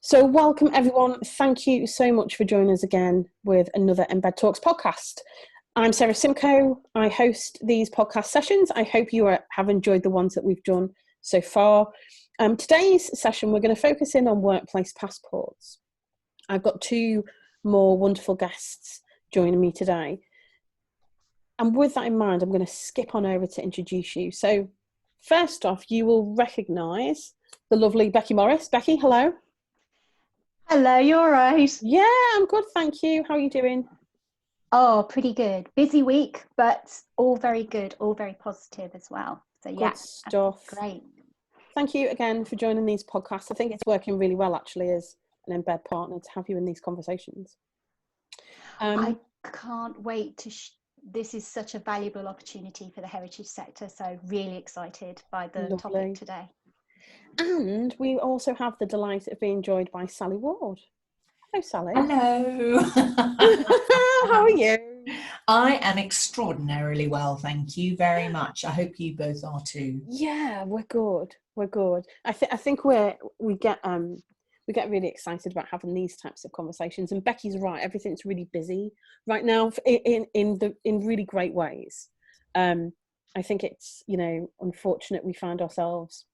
So welcome everyone. Thank you so much for joining us again with another EMBED Talks podcast. I'm Sarah Simcoe. I host these podcast sessions. I hope you have enjoyed the ones that we've done so far. Today's session, we're going to focus in on workplace passports. I've got two more wonderful guests joining me today. And with that in mind, I'm going to skip on over to introduce you. So first off, you will recognise the lovely Becky Morris. Becky, hello. Hello, you all right? Yeah, I'm good, thank you. How are you doing? Oh, pretty good. Busy week, but all very good, all very positive as well. So yeah, Good stuff. Great. Thank you again for joining these podcasts. I think it's working really well actually as an EMBED partner to have you in these conversations. I can't wait to this is such a valuable opportunity for the heritage sector, so really excited by the topic today. And we also have the delight of being joined by Sally Ward. Hello, Sally. Hello. How are you? I am extraordinarily well, thank you very much. I hope you both are too. Yeah, we're good. We're good. I think we get really excited about having these types of conversations. And Becky's right; everything's really busy right now in really great ways. I think it's unfortunate we find ourselves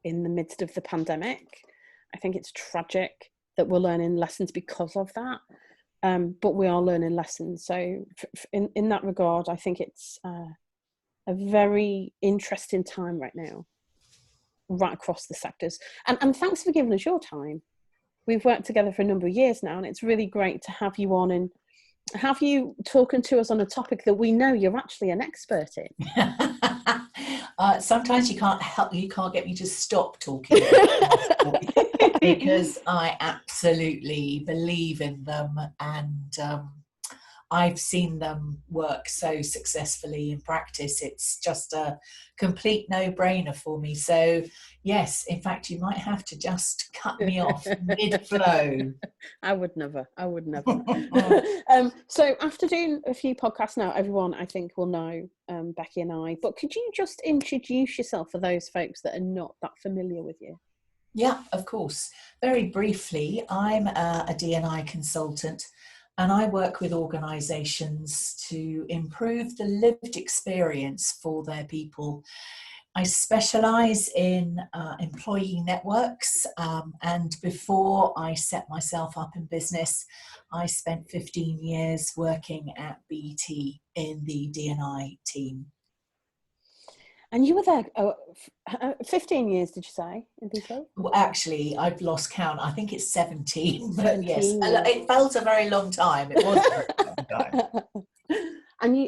in the midst of the pandemic. I think it's tragic that we're learning lessons because of that, but we are learning lessons. So in that regard, I think it's a very interesting time right now, right across the sectors. And thanks for giving us your time. We've worked together for a number of years now, and it's really great to have you on and have you talking to us on a topic that we know you're actually an expert in. Sometimes you can't get me to stop talking because I absolutely believe in them, and I've seen them work so successfully in practice. It's just a complete no-brainer for me. So yes, in fact, you might have to just cut me off mid-flow. I would never. So after doing a few podcasts now, everyone I think will know Becky and I, but could you just introduce yourself for those folks that are not that familiar with you? Yeah, of course. Very briefly, I'm a D&I consultant, and I work with organisations to improve the lived experience for their people. I specialise in employee networks, and before I set myself up in business, I spent 15 years working at BT in the D&I team. And you were there 15 years, did you say, in BT? Well, actually, I've lost count. I think it's 17, but yes, it felt a very long time. It was a very long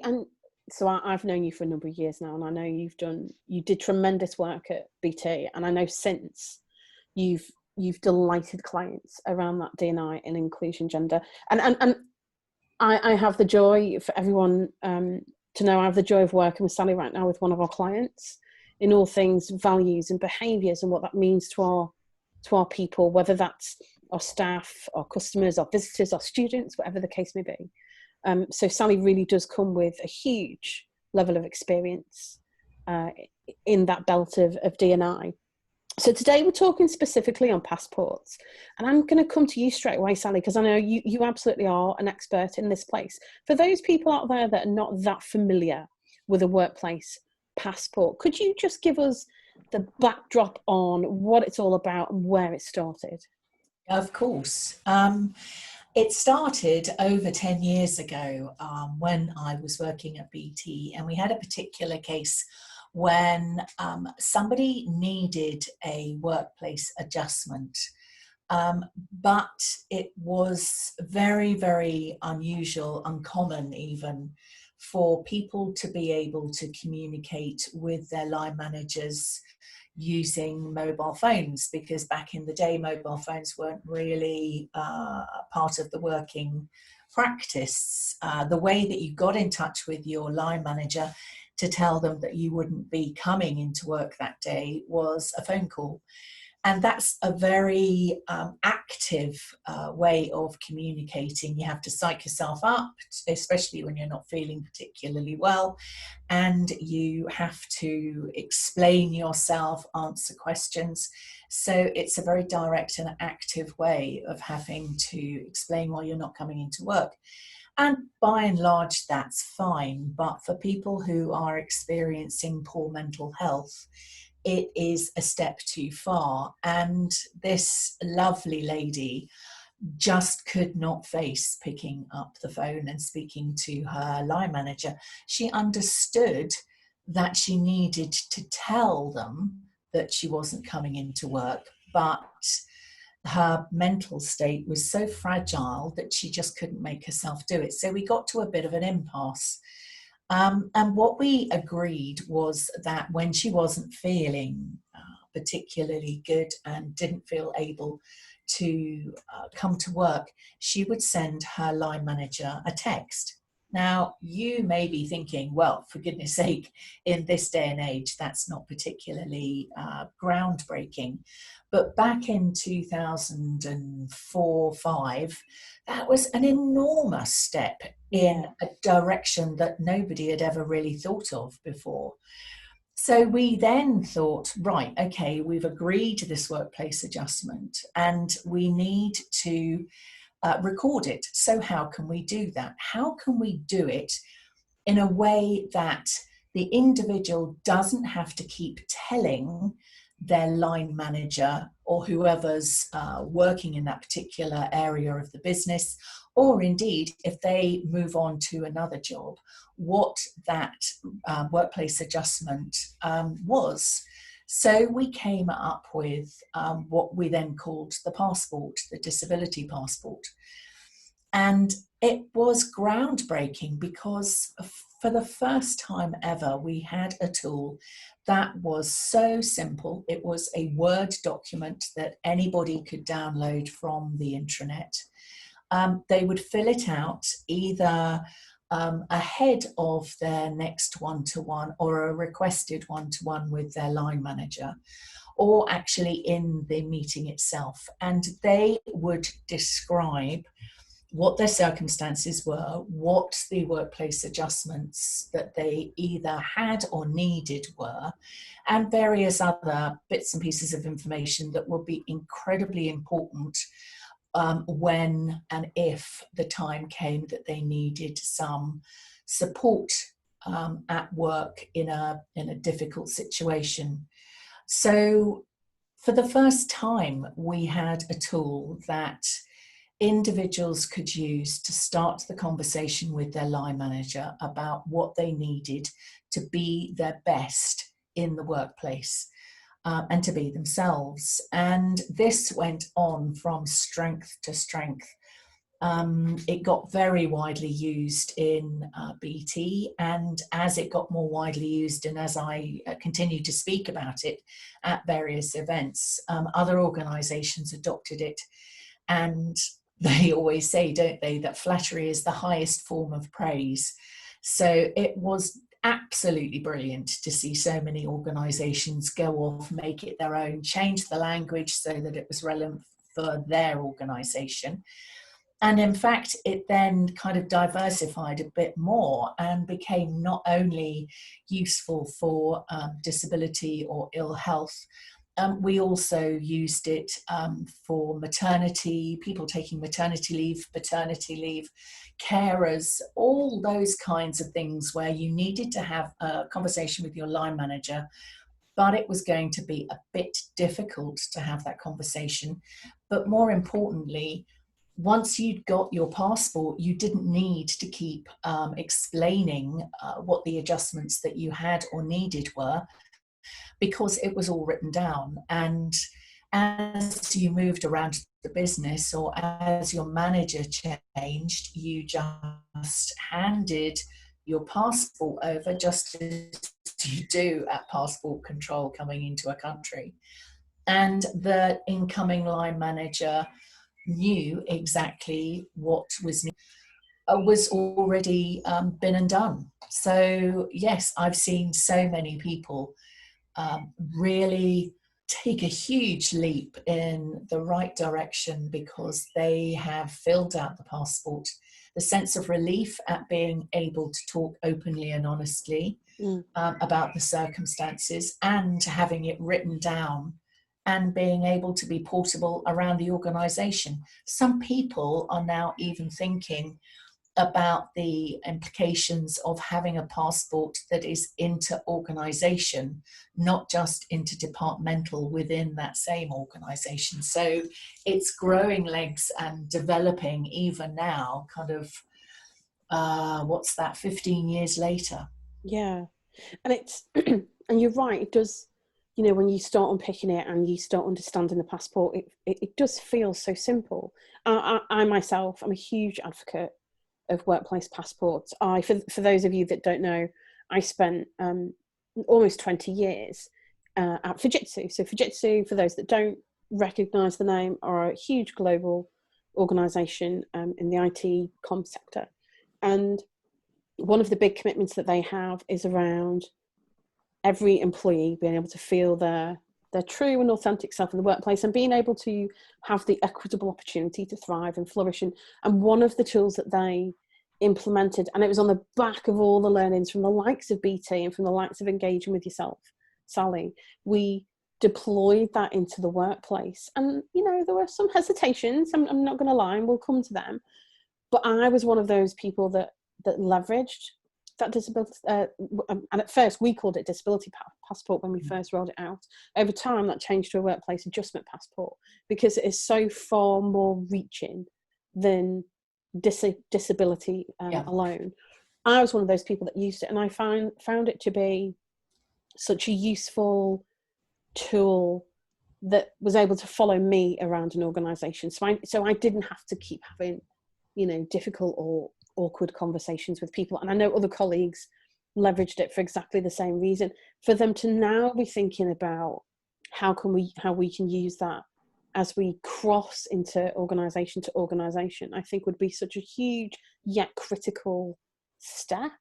time. So I've known you for a number of years now, and I know you did tremendous work at BT, and I know since you've delighted clients around that D&I and inclusion gender. And I have the joy for everyone to know I have the joy of working with Sally right now with one of our clients in all things values and behaviours and what that means to our people, whether that's our staff, our customers, our visitors, our students, whatever the case may be. So Sally really does come with a huge level of experience in that belt of D&I. So today we're talking specifically on passports, and I'm going to come to you straight away, Sally, because I know you absolutely are an expert in this place. For those people out there that are not that familiar with a workplace passport, could you just give us the backdrop on what it's all about and where it started? Of course. It started over 10 years ago when I was working at BT, and we had a particular case when somebody needed a workplace adjustment, but it was very, very unusual, uncommon even, for people to be able to communicate with their line managers using mobile phones, because back in the day mobile phones weren't really part of the working practice. The way that you got in touch with your line manager to tell them that you wouldn't be coming into work that day was a phone call. And that's a very active way of communicating. You have to psych yourself up, especially when you're not feeling particularly well. And you have to explain yourself, answer questions. So it's a very direct and active way of having to explain why you're not coming into work. And by and large, that's fine. But for people who are experiencing poor mental health, it is a step too far. And this lovely lady just could not face picking up the phone and speaking to her line manager. She understood that she needed to tell them that she wasn't coming into work, but her mental state was so fragile that she just couldn't make herself do it. So we got to a bit of an impasse. And what we agreed was that when she wasn't feeling particularly good and didn't feel able to come to work, she would send her line manager a text. Now, you may be thinking, well, for goodness sake, in this day and age, that's not particularly groundbreaking. But back in 2004-05, that was an enormous step in a direction that nobody had ever really thought of before. So we then thought, right, okay, we've agreed to this workplace adjustment and we need to record it. So how can we do that? How can we do it in a way that the individual doesn't have to keep telling their line manager or whoever's working in that particular area of the business, or indeed if they move on to another job, what that workplace adjustment was. So we came up with what we then called the passport, the disability passport. And it was groundbreaking because for the first time ever, we had a tool that was so simple. It was a Word document that anybody could download from the intranet. They would fill it out either ahead of their next one-to-one or a requested one-to-one with their line manager, or actually in the meeting itself. And they would describe what their circumstances were, what the workplace adjustments that they either had or needed were, and various other bits and pieces of information that would be incredibly important when and if the time came that they needed some support at work in a difficult situation. So for the first time, we had a tool that individuals could use to start the conversation with their line manager about what they needed to be their best in the workplace and to be themselves. And this went on from strength to strength. It got very widely used in BT, and as it got more widely used and as I continued to speak about it at various events, other organisations adopted it. And they always say, don't they, that flattery is the highest form of praise. So it was absolutely brilliant to see so many organisations go off, make it their own, change the language so that it was relevant for their organisation. And in fact, it then kind of diversified a bit more and became not only useful for disability or ill health. We also used it for maternity, people taking maternity leave, paternity leave, carers, all those kinds of things where you needed to have a conversation with your line manager, but it was going to be a bit difficult to have that conversation. But more importantly, once you'd got your passport, you didn't need to keep explaining what the adjustments that you had or needed were, because it was all written down. And as you moved around the business or as your manager changed, you just handed your passport over, just as you do at passport control coming into a country. And the incoming line manager knew exactly what was already been and done. So yes, I've seen so many people really take a huge leap in the right direction, because they have filled out the passport. The sense of relief at being able to talk openly and honestly about the circumstances, and having it written down and being able to be portable around the organisation. Some people are now even thinking about the implications of having a passport that is inter-organisation, not just interdepartmental within that same organisation. So it's growing legs and developing even now, kind of, 15 years later. Yeah. And it's, and you're right, it does, you know, when you start unpicking it and you start understanding the passport, it does feel so simple. I myself, I'm a huge advocate of workplace passports. For those of you that don't know, I spent almost 20 years at Fujitsu. So Fujitsu, for those that don't recognise the name, are a huge global organisation in the IT comms sector. And one of the big commitments that they have is around every employee being able to feel their true and authentic self in the workplace, and being able to have the equitable opportunity to thrive and flourish. And one of the tools that they implemented, and it was on the back of all the learnings from the likes of BT and from the likes of Engaging With Yourself, Sally, we deployed that into the workplace. And, you know, there were some hesitations, I'm not going to lie, and we'll come to them. But I was one of those people that leveraged that disability, and at first we called it disability passport when we first rolled it out. Over time that changed to a workplace adjustment passport, because it is so far more reaching than disability alone. I was one of those people that used it, and I found it to be such a useful tool that was able to follow me around an organisation. So I didn't have to keep having, you know, difficult or awkward conversations with people. And I know other colleagues leveraged it for exactly the same reason. For them to now be thinking about how we can use that as we cross into organisation to organisation, I think would be such a huge yet critical step.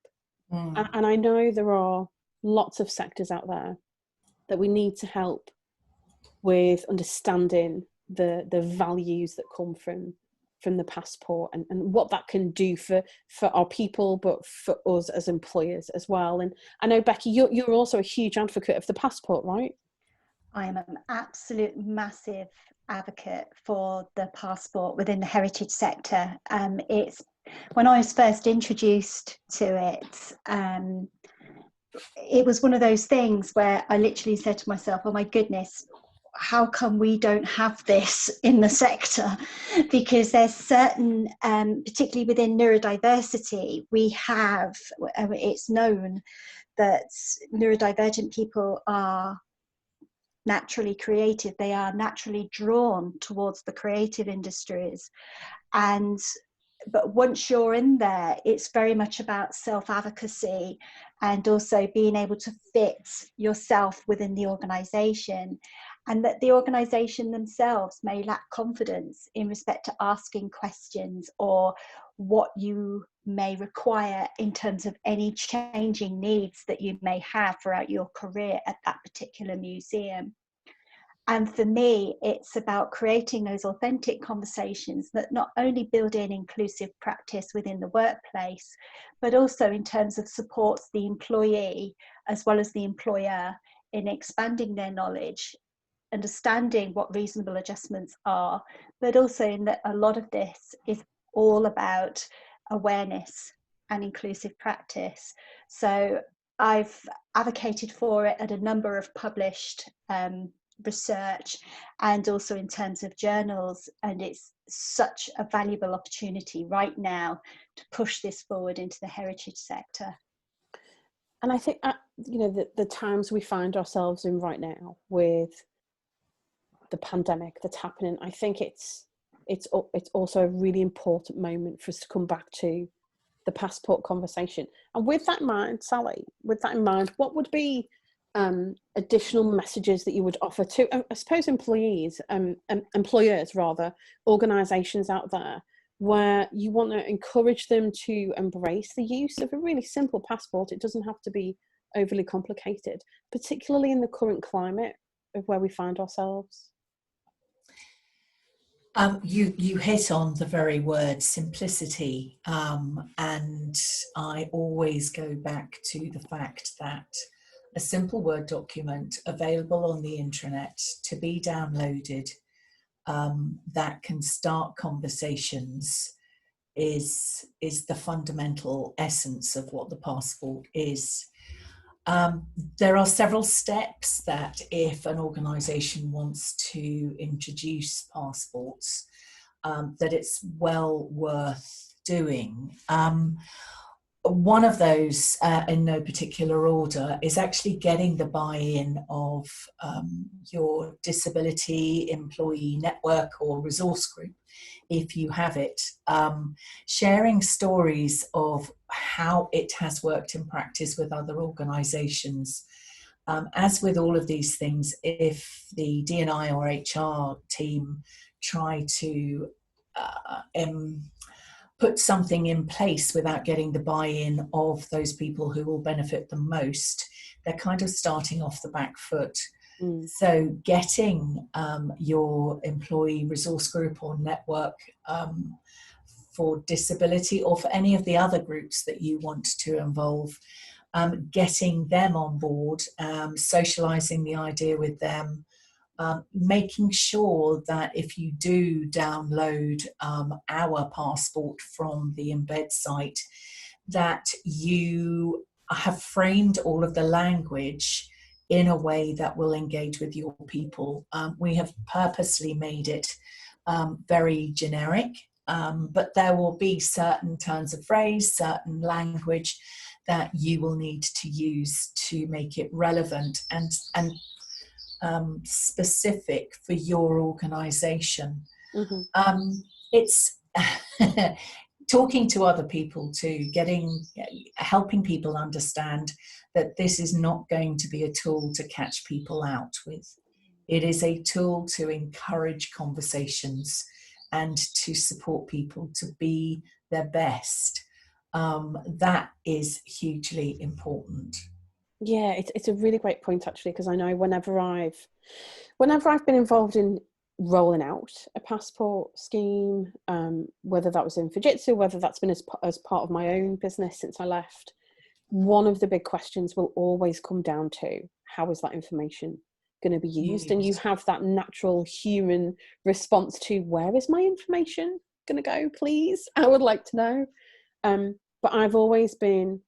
And I know there are lots of sectors out there that we need to help with understanding the values that come from the passport, and what that can do for our people, but for us as employers as well. And I know, Becky, you're also a huge advocate of the passport, right? I am an absolute massive advocate for the passport within the heritage sector. It's when I was first introduced to it, it was one of those things where I literally said to myself, oh my goodness, how come we don't have this in the sector? Because there's certain, particularly within neurodiversity, we have, it's known that neurodivergent people are naturally creative. They are naturally drawn towards the creative industries. But once you're in there, it's very much about self-advocacy and also being able to fit yourself within the organisation, and that the organisation themselves may lack confidence in respect to asking questions or what you may require in terms of any changing needs that you may have throughout your career at that particular museum. And for me, it's about creating those authentic conversations that not only build in inclusive practice within the workplace, but also in terms of supports the employee as well as the employer in expanding their knowledge, understanding what reasonable adjustments are, but also in that a lot of this is all about awareness and inclusive practice. So I've advocated for it at a number of published research and also in terms of journals, and it's such a valuable opportunity right now to push this forward into the heritage sector. And I think you know, the times we find ourselves in right now with the pandemic that's happening, I think it's also a really important moment for us to come back to the passport conversation. And with that in mind, Sally, with that in mind, what would be additional messages that you would offer to, I suppose, employers rather, organisations out there, where you want to encourage them to embrace the use of a really simple passport? It doesn't have to be overly complicated, particularly in the current climate where we find ourselves? You hit on the very word simplicity, and I always go back to the fact that a simple Word document available on the intranet to be downloaded, that can start conversations, is the fundamental essence of what the passport is. There are several steps that if an organisation wants to introduce passports, that it's well worth doing. One of those, in no particular order, is actually getting the buy-in of your disability employee network or resource group, if you have it, sharing stories of how it has worked in practice with other organisations. As with all of these things, if the D&I or HR team try to put something in place without getting the buy-in of those people who will benefit the most, they're kind of starting off the back foot. So getting your employee resource group or network for disability, or for any of the other groups that you want to involve, getting them on board, socialising the idea with them, making sure that if you do download our passport from the EMBED site, that you have framed all of the language in a way that will engage with your people. We have purposely made it very generic, but there will be certain turns of phrase, certain language that you will need to use to make it relevant and specific for your organisation. It's talking to other people too, helping people understand that this is not going to be a tool to catch people out with. It is a tool to encourage conversations and to support people to be their best. That is hugely important. Yeah, it's a really great point actually, because I know whenever I've been involved in rolling out a passport scheme, whether that was in Fujitsu, whether that's been as part of my own business since I left, one of the big questions will always come down to, how is that information going to be used? And you have that natural human response to, where is my information going to go, please? I would like to know. But I've always been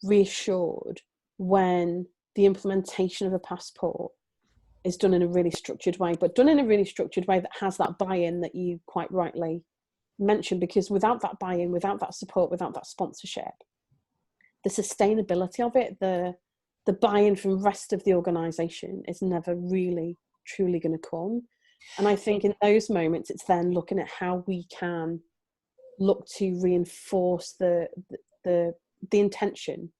reassured when the implementation of a passport is done in a really structured way, but done in a really structured way that has that buy-in that you quite rightly mentioned, because without that buy-in, without that support, without that sponsorship, the sustainability of it, the buy-in from the rest of the organisation is never really truly going to come. And I think in those moments, it's then looking at how we can look to reinforce the intention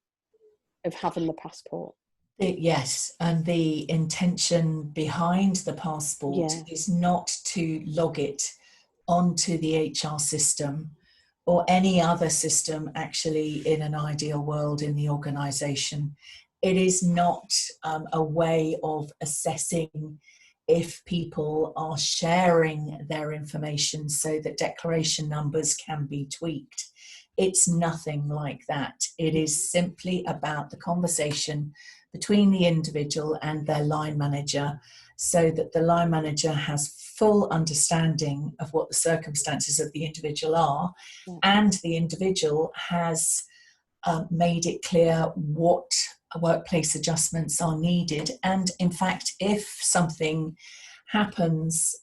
of having the passport. Yes, and the intention behind the passport is not to log it onto the HR system or any other system actually in an ideal world in the organisation. It is not a way of assessing if people are sharing their information so that declaration numbers can be tweaked. It's nothing like that. It is simply about the conversation between the individual and their line manager, so that the line manager has full understanding of what the circumstances of the individual are, and the individual has made it clear what workplace adjustments are needed. And in fact, if something happens,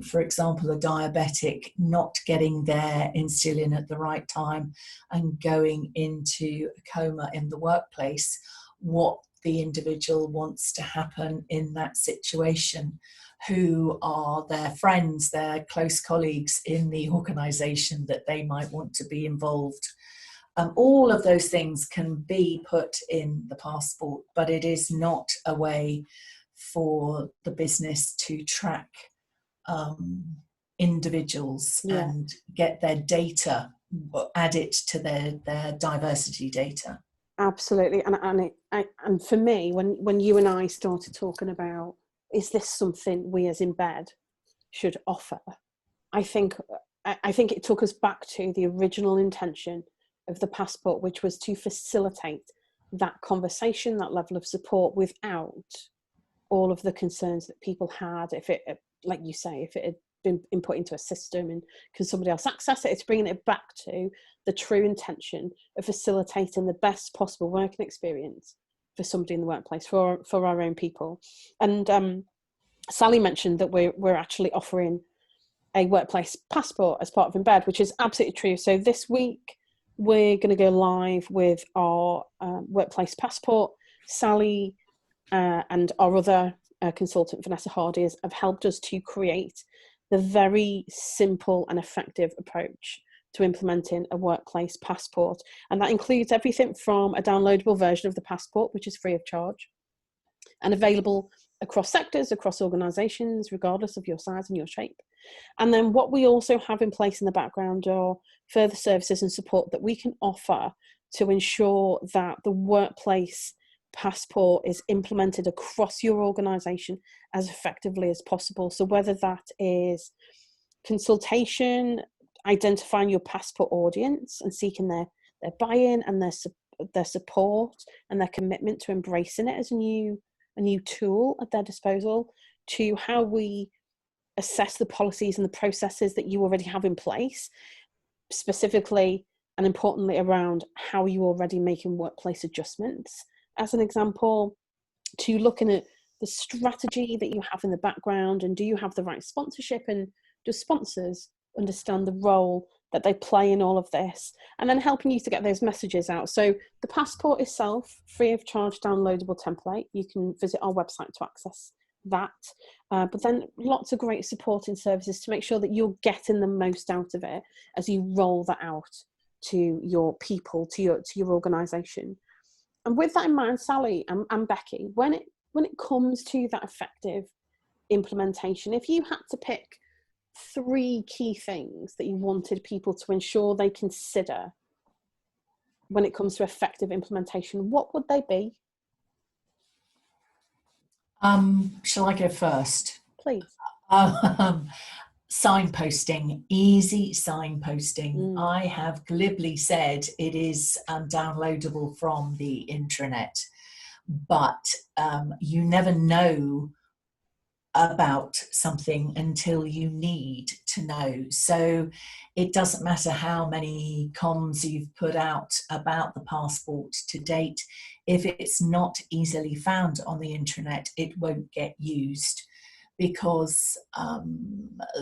for example, a diabetic not getting their insulin at the right time and going into a coma in the workplace, what the individual wants to happen in that situation, who are their friends, their close colleagues in the organisation that they might want to be involved. All of those things can be put in the passport, but it is not a way for the business to track individuals and get their data, add it to their diversity data. Absolutely. And for me, when you and I started talking about is this something we as EMBED should offer? I think it took us back to the original intention of the passport, which was to facilitate that conversation, that level of support, without all of the concerns that people had. If it, like you say, if it had been input into a system and can somebody else access it, it's bringing it back to the true intention of facilitating the best possible working experience for somebody in the workplace, for our own people. And Sally mentioned that we're actually offering a workplace passport as part of EMBED, which is absolutely true. So this week we're going to go live with our workplace passport. Sally and our other consultant, Vanessa Hardy, have helped us to create the very simple and effective approach to implementing a workplace passport. And that includes everything from a downloadable version of the passport, which is free of charge and available across sectors, across organisations, regardless of your size and your shape. And then what we also have in place in the background are further services and support that we can offer to ensure that the workplace passport is implemented across your organisation as effectively as possible. So whether that is consultation, identifying your passport audience and seeking their buy-in and their support and their commitment to embracing it as a new tool at their disposal, to how we assess the policies and the processes that you already have in place, specifically and importantly around how you're already making workplace adjustments, as an example, to looking at the strategy that you have in the background, and do you have the right sponsorship, and do sponsors understand the role that they play in all of this, and then helping you to get those messages out. So the passport itself, free of charge downloadable template, you can visit our website to access that, but then lots of great supporting services to make sure that you're getting the most out of it as you roll that out to your people, to your organisation. And with that in mind, Sally and Becky, when it comes to that effective implementation, if you had to pick 3 key things that you wanted people to ensure they consider when it comes to effective implementation, what would they be? Shall I go first? Please. Signposting, easy signposting. I have glibly said it is downloadable from the intranet, but you never know about something until you need to know. So it doesn't matter how many comms you've put out about the passport to date. If it's not easily found on the intranet, it won't get used, because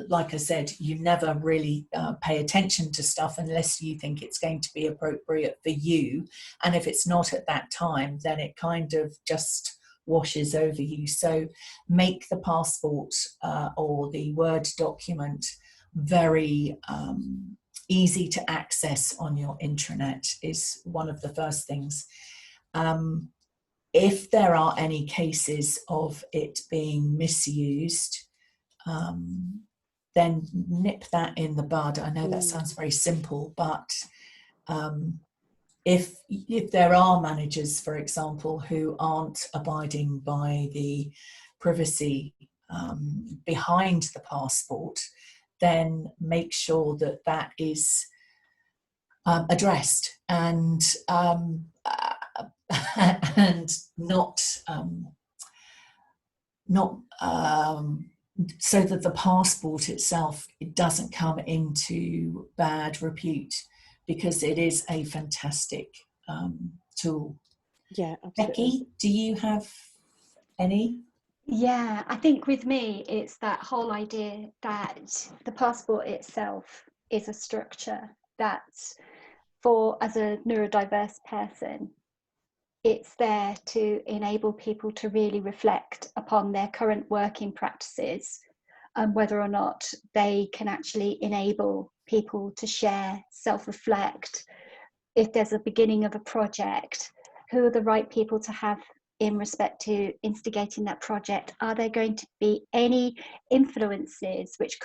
like I said, you never really pay attention to stuff unless you think it's going to be appropriate for you. And if it's not at that time, then it kind of just washes over you. So make the passport or the Word document very easy to access on your intranet is one of the first things. If there are any cases of it being misused, then nip that in the bud. I know that sounds very simple, but if there are managers, for example, who aren't abiding by the privacy behind the passport, then make sure that that is addressed and not so that the passport itself, it doesn't come into bad repute, because it is a fantastic tool. Yeah, absolutely. Becky, do you have any? Yeah, I think with me, it's that whole idea that the passport itself is a structure that, as a neurodiverse person, it's there to enable people to really reflect upon their current working practices and whether or not they can actually enable people to share, self-reflect. If there's a beginning of a project, who are the right people to have in respect to instigating that project? Are there going to be any influences which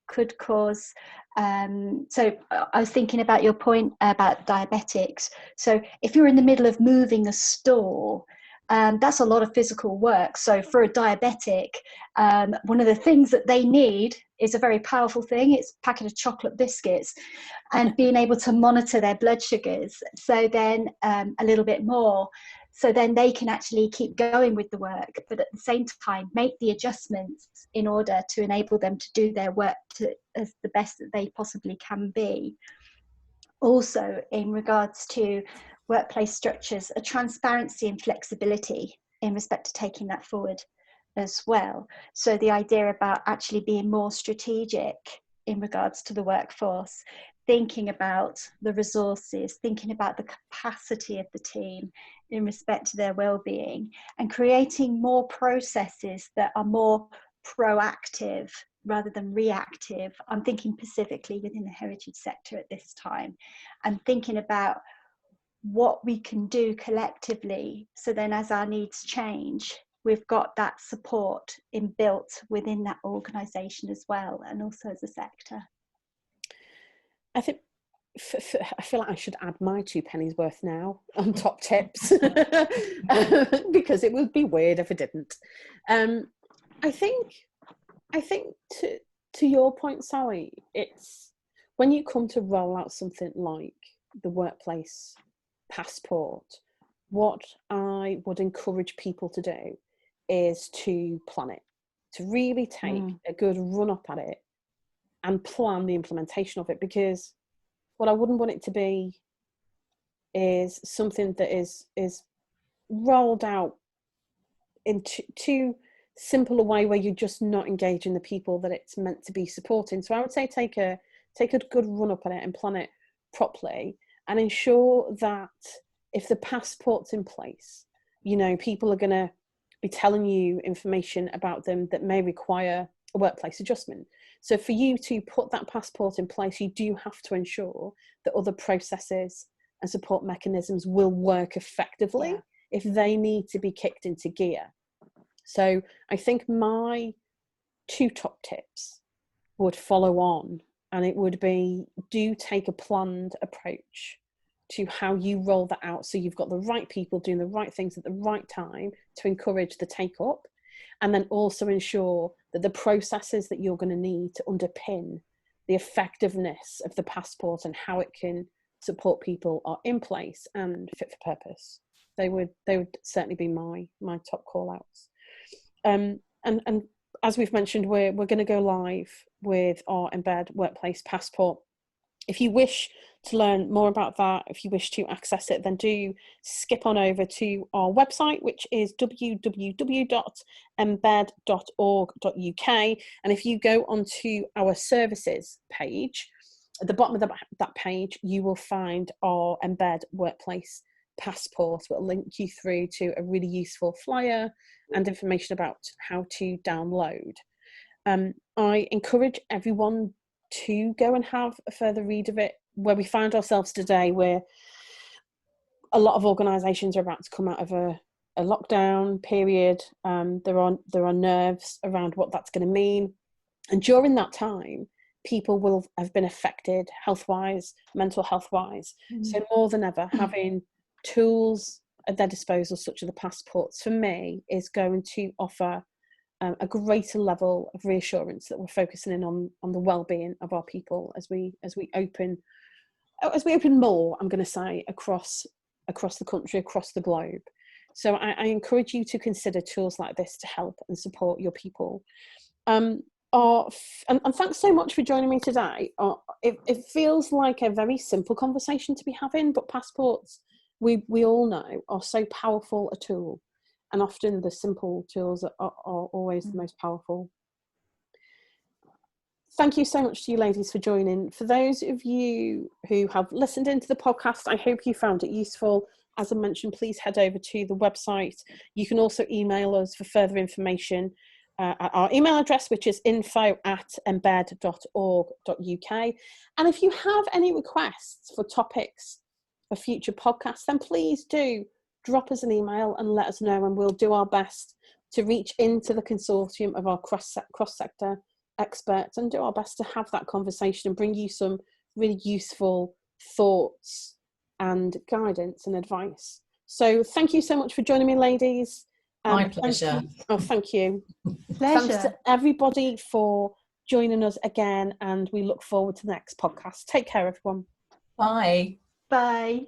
could cause, so I was thinking about your point about diabetics. So if you're in the middle of moving a store, That's a lot of physical work. So for a diabetic, one of the things that they need is a very powerful thing. It's a packet of chocolate biscuits and being able to monitor their blood sugars. So then a little bit more. So then they can actually keep going with the work, but at the same time, make the adjustments in order to enable them to do their work as the best that they possibly can be. Also, in regards to workplace structures, a transparency and flexibility in respect to taking that forward as well. So the idea about actually being more strategic in regards to the workforce, thinking about the resources, thinking about the capacity of the team in respect to their well-being, and creating more processes that are more proactive rather than reactive. I'm thinking specifically within the heritage sector at this time, and thinking about what we can do collectively, so then as our needs change, we've got that support inbuilt within that organisation as well, and also as a sector. I think I feel like I should add my 2 pennies worth now on top tips because it would be weird if I didn't. I think to your point, Sally, it's when you come to roll out something like the workplace passport, what I would encourage people to do is to plan it, to really take a good run up at it and plan the implementation of it, because what I wouldn't want it to be is something that is rolled out in too simple a way where you're just not engaging the people that it's meant to be supporting. So I would say take a good run up on it and plan it properly, and ensure that if the passport's in place, you know, people are going to be telling you information about them that may require a workplace adjustment. So for you to put that passport in place, you do have to ensure that other processes and support mechanisms will work effectively if they need to be kicked into gear. So I think my 2 top tips would follow on, and it would be, do take a planned approach to how you roll that out, so you've got the right people doing the right things at the right time to encourage the take up, and then also ensure that the processes that you're going to need to underpin the effectiveness of the passport and how it can support people are in place and fit for purpose. They would certainly be my top call outs. And as we've mentioned, we're going to go live with our EMBED workplace passport. If you wish to learn more about that, if you wish to access it, then do skip on over to our website, which is www.embed.org.uk. And if you go onto our services page, at the bottom of that page, you will find our EMBED workplace passport. Will link you through to a really useful flyer and information about how to download. I encourage everyone to go and have a further read of it. Where we find ourselves today, where a lot of organisations are about to come out of a lockdown period, there are nerves around what that's going to mean, and during that time people will have been affected health-wise, mental health-wise. So more than ever, having tools at their disposal, such as the passports, for me is going to offer a greater level of reassurance that we're focusing in on the well-being of our people as we open more, I'm going to say, across the country, across the globe. So I encourage you to consider tools like this to help and support your people. And thanks so much for joining me today. It feels like a very simple conversation to be having, but passports, we all know, are so powerful a tool, and often the simple tools are always the most powerful. Thank you so much to you ladies for joining. For those of you who have listened into the podcast, I hope you found it useful. As I mentioned, please head over to the website. You can also email us for further information at our email address, which is info@embed.org.uk. And if you have any requests for topics for future podcasts, then please do drop us an email and let us know, and we'll do our best to reach into the consortium of our cross-sector experts and do our best to have that conversation and bring you some really useful thoughts and guidance and advice So thank you so much for joining me, ladies. My pleasure. Thank you. Pleasure. Thanks to everybody for joining us again, and we look forward to the next podcast. Take care, everyone. Bye. Bye.